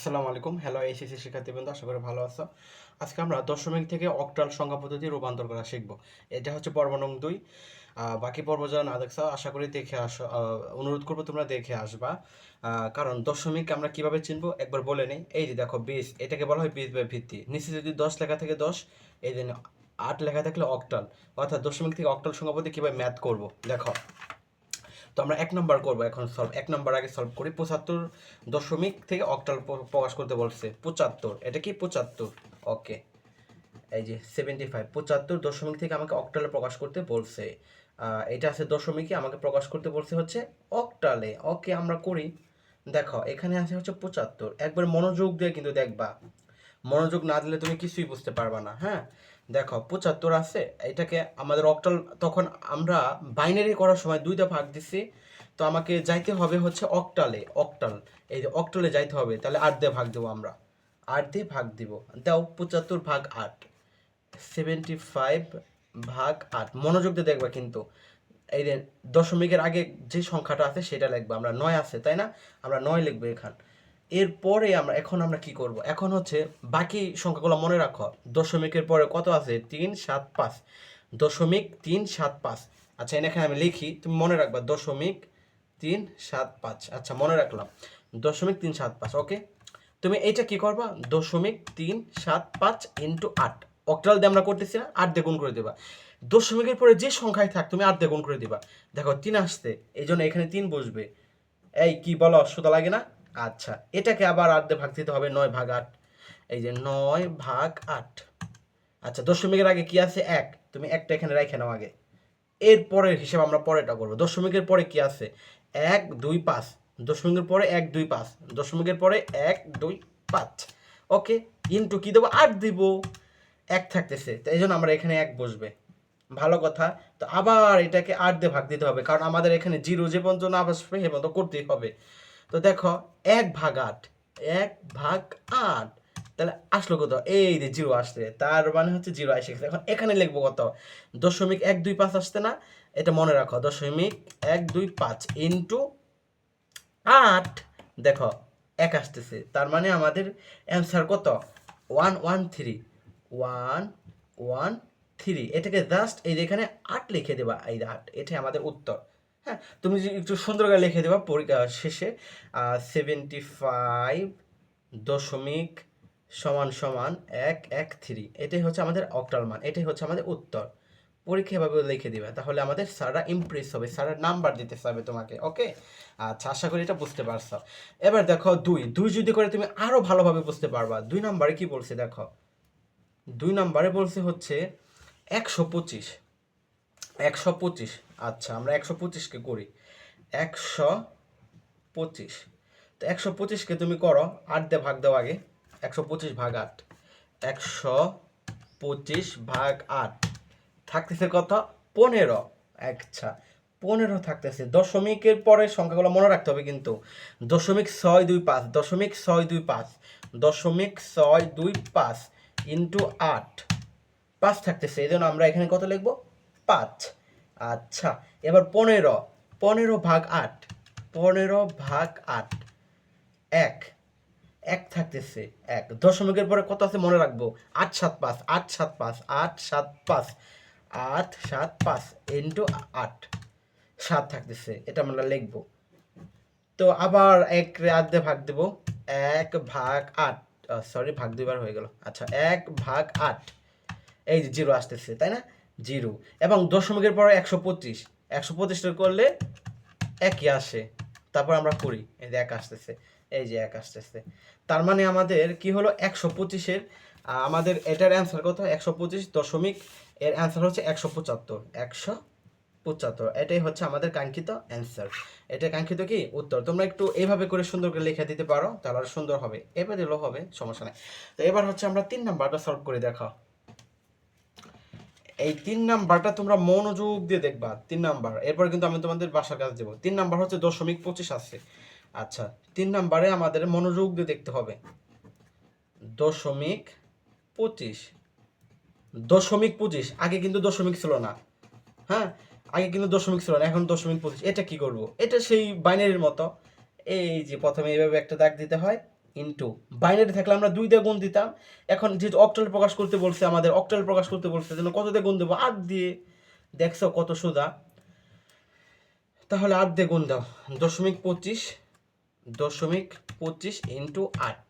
আসসালামু আলাইকুম। Hello HSC শিক্ষার্থীবৃন্দ, আশা করি ভালো আছো। আজকে আমরা দশমিক থেকে অক্টাল সংখ্যা পদ্ধতি রূপান্তর করা শিখব। এটা হচ্ছে পর্ব নং 2। বাকি পর্ব যারা না দেখছো আশা করি দেখে আসো। অনুরোধ করবো তোমরা দেখে আসবা। কারণ দশমিক আমরা কিভাবে চিনবো একবার বলে নিই। এই যে দেখো 20, এটাকে বলা হয় 20 বা ভিত্তি। নিচে যদি 10 লেখা থাকে 10, এই যে 8 লেখা থাকলে অক্টাল। অর্থাৎ দশমিক থেকে অক্টাল সংখ্যা পদ্ধতি কিভাবে ম্যাথ করব দেখো। তো আমরা 1 নম্বর করবো এখন সলভ। 1 নম্বর আগে সলভ করি। 75 দশমিক থেকে অক্টাল প্রকাশ করতে বলছে। 75, এটা কি 75? ওকে, এই যে 75, 75 দশমিক থেকে আমাকে অক্টালে প্রকাশ করতে বলছে। এটা আছে দশমিকে, আমাকে প্রকাশ করতে বলছে হচ্ছে অক্টালে। ওকে, আমরা করি। দেখো এখানে আছে হচ্ছে 75। একবার মনোযোগ দিয়ে কিন্তু দেখবা, মনোযোগ না দিলে তুমি কিছুই বুঝতে পারবা না। হ্যাঁ, দেখো 75 আছে, এটাকে আমাদের অক্টাল, তখন আমরা বাইনারি করার সময় 2 ভাগ দিছি, তো আমাকে যাইতে হবে হচ্ছে অক্টালে। অক্টাল, এই যে অক্টালে যাইতে হবে, তাহলে 8 দিয়ে ভাগ দেবো আমরা। 8 দিয়ে ভাগ দিব, দাও 75 ভাগ 8, 75 ভাগ 8। মনোযোগ দিয়ে দেখবা কিন্তু, এই যে দশমিকের আগে যে সংখ্যাটা আছে সেটা লিখবো আমরা। 9 আছে তাই না, আমরা 9 লিখবো এখান। এরপরে আমরা কি করব, এখন হচ্ছে বাকি সংখ্যাগুলো মনে রাখো। দশমিকের পরে কত আছে? 3 7 5, দশমিক 3 7 5। আচ্ছা, এখানে আমি লিখি, তুমি মনে রাখবা দশমিক 3 7 5। আচ্ছা, মনে রাখলাম দশমিক 3 7 5। ওকে, তুমি এইটা কি করবা, দশমিক 3 7 5 ইন্টু 8। অক্টাল দিয়ে আমরা করতেছি না, 8 দিয়ে গুণ করে দেবা। দশমিকের পরে যে সংখ্যায় থাক তুমি 8 দিয়ে গুণ করে দিবা। দেখো 3 আসছে, এই জন্য এখানে 3 বসবে। এই কি বলো, অসুবিধা লাগে না? আচ্ছা, এটাকে আবার 8 দিয়ে ভাগ দিতে হবে, 9 ভাগ 8। এই যে 9 ভাগ 8। আচ্ছা, দশমিকের আগে কি আছে? 1, তুমি একটা এখানে রেখে নাও আগে। এর পরের হিসাব আমরা পরেটা করবো। দশমিকের পরে কি আছে? 1 2 5। দশমিকের পরে 1 2 5, দশমিকের পরে 1 2 5। ওকে, ইন্টু কি দেবো? 8 দিব। 1 থাকতেছে, তো এই জন্য আমরা এখানে 1 বসবে। ভালো কথা। তো আবার এটাকে 8 দিয়ে ভাগ দিতে হবে, কারণ আমাদের এখানে জিরো যে পর্যন্ত না আসবে সে পর্যন্ত করতেই হবে। তো দেখো 1 ভাগ 8, 1 ভাগ 8, তাহলে আসলো কত? এই যে জিরো আসছে, তার মানে হচ্ছে জিরো এসে গেছে। এখন এখানে লিখবো কত? দশমিক 1 2 5 আসছে না, এটা মনে রাখো। দশমিক 1 2 5 ইন্টু 8। দেখো 1 আসতেছে, তার মানে আমাদের অ্যান্সার কত? 113। 113, এটাকে জাস্ট এই যে এখানে 8 লিখে দেবা। এই 8, এটাই আমাদের উত্তর। হ্যাঁ, তুমি যদি একটু সুন্দর করে লিখে দেবা পরীক্ষা শেষে 75 দশমিক সমান সমান 113। এটাই হচ্ছে আমাদের অক্টাল মান, এটাই হচ্ছে আমাদের উত্তর। পরীক্ষা এভাবে লিখে দিবে, তাহলে আমাদের স্যাররা ইমপ্রেস হবে, স্যাররা নাম্বার দিতে চাইবে তোমাকে। ওকে, আচ্ছা, আশা করি এটা বুঝতে পারছো। এবার দেখো 2 যদি করে তুমি আরো ভালোভাবে বুঝতে পারবা। 2 নম্বরে কি বলছে দেখো, 2 নম্বরে বলছে হচ্ছে 125। 125, আচ্ছা আমরা 125কে করি। 125, তো 125কে তুমি করো 8 দিয়ে ভাগ দাও আগে। 125 ভাগ 8, 125 ভাগ 8 থাকতেছে কত? 15। আচ্ছা, 15 থাকতেছে। দশমিকের পরে সংখ্যাগুলো মনে রাখতে হবে কিন্তু। দশমিক 625, দশমিক 625, দশমিক 625 ইন্টু 8, 5 থাকতেছে, এই জন্য আমরা এখানে কত লিখবো? 5। আচ্ছা, এবার 15, 15 ভাগ 8, 15 ভাগ 8, 1, 1 থাকতেছে। 1 দশমিকের পরে কত আছে মনে রাখবো? 8 7 5, 8 7 5, 8 7 5, 8 7 5 ইন্টু 8, 7 থাকতেছে, এটা আমরা লিখবো। তো আবার 1 8 দিয়ে ভাগ দেবো। 1 ভাগ 8, সরি, ভাগ 2 বার হয়ে গেল। আচ্ছা, 1 ভাগ 8, এই যে জিরো আসতেছে তাই না, জিরো। এবং দশমিকের পরে 125, 125 করলে 1ই আসে। তারপর আমরা করি, এই যে 1 আসতেছে, এই যে 1 আসতেছে। তার মানে আমাদের কি হলো? 125-এর আমাদের এটার অ্যান্সার কত? 125 দশমিক, এর অ্যান্সার হচ্ছে 175। 175, এটাই হচ্ছে আমাদের কাঙ্ক্ষিত অ্যান্সার। এটা কাঙ্ক্ষিত কি উত্তর। তোমরা একটু এইভাবে করে সুন্দর করে লিখে দিতে পারো, তাহলে আর সুন্দর হবে। এবার দিলেও হবে, সমস্যা নেই। তো এবার হচ্ছে আমরা 3 নাম্বারটা সলভ করে দেখাও। এই 3 নাম্বারটা তোমরা মনোযোগ দিয়ে দেখবা। 3 নাম্বার, এরপর কিন্তু আমি তোমাদের বাসার কাজ দেবো। 3 নাম্বার হচ্ছে দশমিক 25 আছে। আচ্ছা, 3 নাম্বারে আমাদের মনোযোগ দিয়ে দেখতে হবে। দশমিক 25, দশমিক 25, আগে কিন্তু দশমিক ছিল না। হ্যাঁ, আগে কিন্তু দশমিক ছিল না, এখন দশমিক 25। এটা কি করব? এটা সেই বাইনারির মতো। এই যে প্রথমে এইভাবে একটা দাগ দিতে হয়, ইন্টু বাইনারি থাকলে আমরা 2 দিয়ে গুণ দিতাম, এখন যেহেতু অক্টাল প্রকাশ করতে বলছে আমাদের, অক্টাল প্রকাশ করতে বলছে জন্য কত দিয়ে গুণ দেবো? 8 দিয়ে। দেখছো কত সোজা? তাহলে 8 দিয়ে গুণ দাও, 0.25 ইন্টু 8,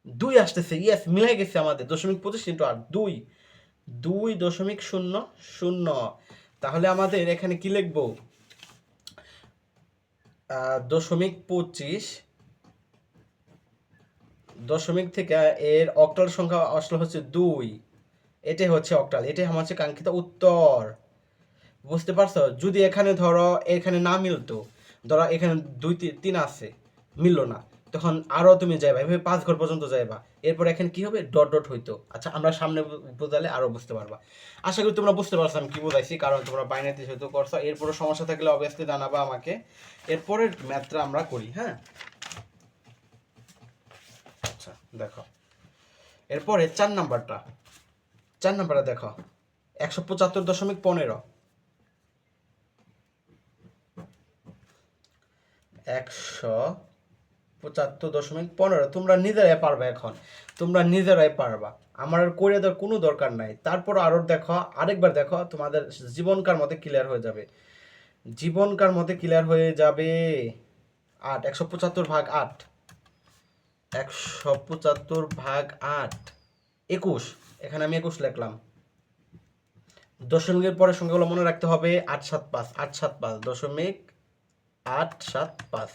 2 আসতেছে, ইয়েস মিলাই গেছে আমাদের, 0.25 ইন্টু 8 2.00। তাহলে আমাদের এখানে কি লিখবো? 0.25 দশমিক থেকে এর অক্টাল সংখ্যা আসলে হচ্ছে 2, এটাই হচ্ছে অক্টাল, এটাই আমার হচ্ছে কাঙ্ক্ষিত উত্তর। বুঝতে পারছো? যদি এখানে ধরো এখানে না মিলতো, ধরো এখানে 2 3 আছে, মিললো না, তখন আরো তুমি যাইবা, এভাবে 5 ঘর পর্যন্ত যাইবা, এরপর এখানে কি হবে? ডট ডট হইতো। আচ্ছা আমরা সামনে বোঝালে আরো বুঝতে পারবা। আশা করি তোমরা বুঝতে পারছো আমি কি বোঝাইছি, কারণ তোমরা বাইনারিতে যেহেতু করছো। এরপরে সমস্যা থাকলে অবভিয়াসলি জানাবা আমাকে। এরপরের ম্যাথটা আমরা করি, হ্যাঁ? আচ্ছা দেখো, এরপরে 4 নাম্বারটা দেখো, 175.15, 175.15 তোমরা নিজেরাই পারবা, এখন তোমরা নিজেরাই পারবা, আমার আর করে দেওয়ার কোনো দরকার নাই। তারপর আরো দেখো, আরেকবার দেখো, তোমাদের জীবনকার মধ্যে ক্লিয়ার হয়ে যাবে, 8, 175 ভাগ 8, 175 ভাগ 8, 21, এখানে আমি 21 লিখলাম। দশমিকের পরের সংখ্যাগুলো মনে রাখতে হবে, 875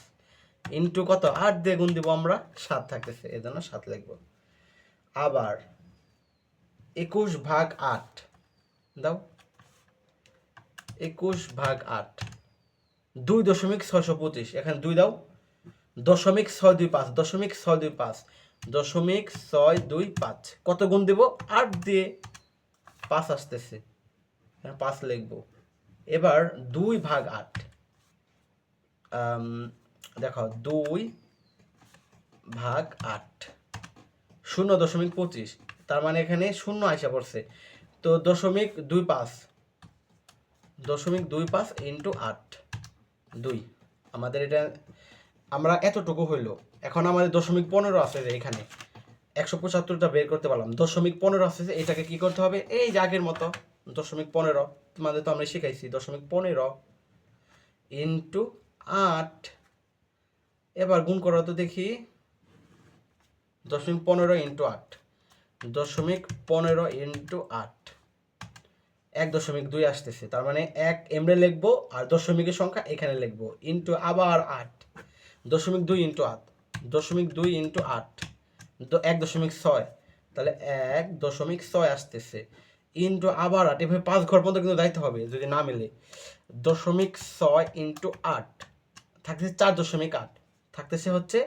ইন্টু কত? 8 দিয়ে গুণ দিব আমরা, 7 থাকতেছে, এই জন্য 7 লিখবো। আবার 21 ভাগ 8 দাও, 21 ভাগ 8, 2.625, এখানে 2 দাও, 0.625, কত গুণ দেব? 8 দিয়ে, 5 আসতেছে, 5 লিখবো। এবার 2 ভাগ 8, দেখো 2 ভাগ 8, 0.25, তার মানে এখানে 0 আইসা পড়ছে, তো 0.25 ইন্টু 8, 2, আমাদের এটা আমরা এতটুকু হইলো। এখন আমাদের 0.15 আছে যে এখানে 175টা বের করতে পারলাম, 0.15 আছে যে এটাকে কি করতে হবে? এই যে আগের মতো 0.15, তোমাদের তো আমরা শিখাইছি, 0.15 ইন্টু 8, এবার গুণ করো তো দেখি, 0.15 ইন্টু 8, 0.15 ইন্টু 8, 1.2 আসতেছে, তার মানে 1 এমরে লিখবো, আর দশমিকের সংখ্যা এখানে লিখবো, ইন্টু আবার 8, 0.2 ইন্টু 8, 0.2 ইন্টু 8, 1.6, তাহলে 1.6 আসতেছে, ইন্টু আবার 8, এভাবে 5 ঘর পর্যন্ত কিন্তু যাইতে হবে যদি না মিলে। 0.6 ইন্টু 8 থাকতেছে 4.8, থাকতেছে হচ্ছে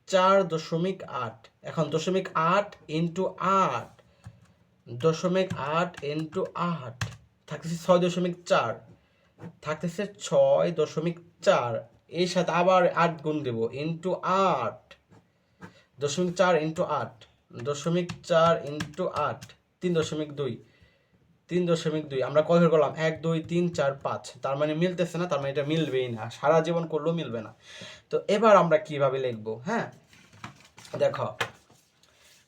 4.8। এখন 0.8 ইন্টু 8, 0.8 ইন্টু 8 থাকতেছে 6.4, থাকতেছে 6.4, এর সাথে আবার 8 গুণ দেব, ইন্টু 8, 0.4 ইন্টু 8, 0.4 ইন্টু 8, 3.2, আমরা কয় ঘর করলাম? 1 2 3 4 5, তার মানে মিলতেছে না, তার মানে এটা মিলবেই না, সারা জীবন করলেও মিলবে না। তো এবার আমরা কিভাবে লিখবো? হ্যাঁ দেখো,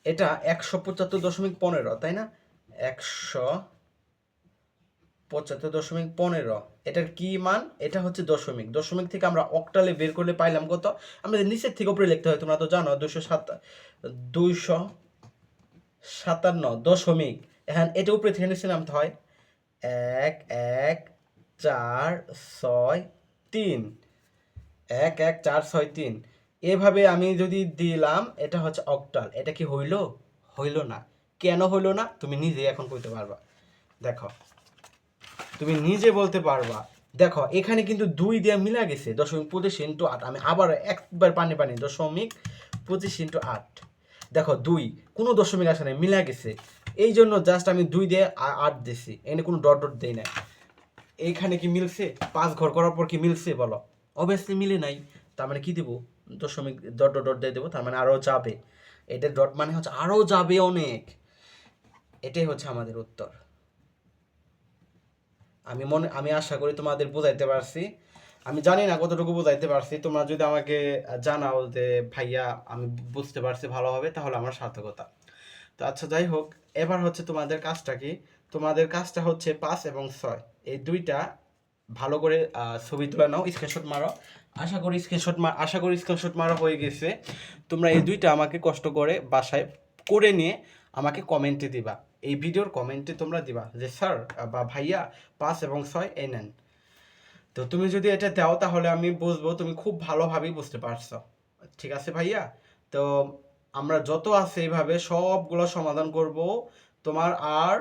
এটা 175.15, তাই না? 175.15, এটার কি মান? এটা হচ্ছে দশমিক, দশমিক থেকে আমরা অক্টালে বের করলে পাইলাম কত? আমাদের নিচের থেকে উপরে লিখতে হয়, তোমরা তো জানো, 257 দশমিক, এখন এটা উপরে থেকে নিচে নামতে হয়, 1 1 4 6 3, 1 1 4 6 3, এভাবে আমি যদি দিলাম, এটা হচ্ছে অক্টাল। এটা কি হইলো? হইলো না। কেন হইলো না তুমি নিজে এখন বলতে পারবা, দেখো তুমি নিজে বলতে পারবা। দেখো এখানে কিন্তু 2 দিয়ে মিলা গেছে, 0.25 ইন্টু 8, আমি আবার একবার পানি 0.25 ইন্টু 8, দেখো 2 কোনো দশমিক আসে নাই, মিলা গেছে, এই জন্য জাস্ট আমি 2 দিয়ে 8 দিছি, এখানে কোনো ডট ডট দেই নাই। এইখানে কি মিলছে? 5 ঘর করার পর কি মিলছে বলো? অবভিয়াসলি মিলে নাই, তার মানে কি দেবো? দশমিক ডট ডট ডট দিয়ে দেবো, তার মানে আরও যাবে, এটা ডট মানে হচ্ছে আরও যাবে অনেক, এটাই হচ্ছে আমাদের উত্তর। আমি আশা করি তোমাদের বুঝাইতে পারছি। আমি জানি না কতটুকু বোঝাইতে পারছি, তোমরা যদি আমাকে জানাও যে ভাইয়া আমি বুঝতে পারছি ভালোভাবে, তাহলে আমার সার্থকতা। তো আচ্ছা যাই হোক, এবার হচ্ছে তোমাদের কাজটা কি, তোমাদের কাজটা হচ্ছে 5 এবং 6 এই দুইটা ভালো করে ছবি তুলে নাও, স্ক্রিনশট মারো। আশা করি স্ক্রিনশট মারা হয়ে গেছে। তোমরা এই দুইটা আমাকে কষ্ট করে বাসায় করে নিয়ে আমাকে কমেন্টে দিবা, এই ভিডিওর কমেন্টে তোমরা দিবা যে স্যার বা ভাইয়া 5 এবং 6 এই নেন। তো তুমি যদি এটা দাও তাহলে আমি বুঝবো তুমি খুব ভালোভাবেই বুঝতে পারছো। ঠিক আছে ভাইয়া? তো আমরা যত আছে এইভাবে সবগুলো সমাধান করব তোমার, আর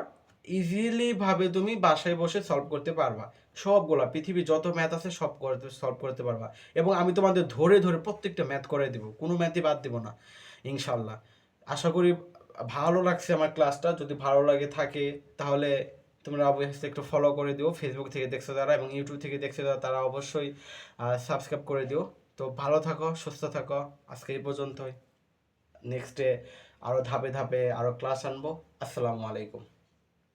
ইজিলি ভাবে তুমি বাসায় বসে সলভ করতে পারবা। সবগুলা পৃথিবীর যত ম্যাথ আছে সব করতে সলভ করতে পারবা, এবং আমি তোমাদের ধরে ধরে প্রত্যেকটা ম্যাথ করে দিব, কোনো ম্যাথই বাদ দিব না ইনশাল্লাহ। আশা করি ভালো লাগছে আমার ক্লাসটা। যদি ভালো লাগে থাকে তাহলে তোমরা অবশ্যই একটু ফলো করে দিও, ফেসবুক থেকে দেখছো যারা এবং ইউটিউব থেকে দেখছো যারা তারা অবশ্যই সাবস্ক্রাইব করে দিও। তো ভালো থাকো, সুস্থ থাকো, আজকে এই পর্যন্তই। নেক্সটে আরও ধাপে ধাপে আরও ক্লাস আনবো। আসসালামু আলাইকুম।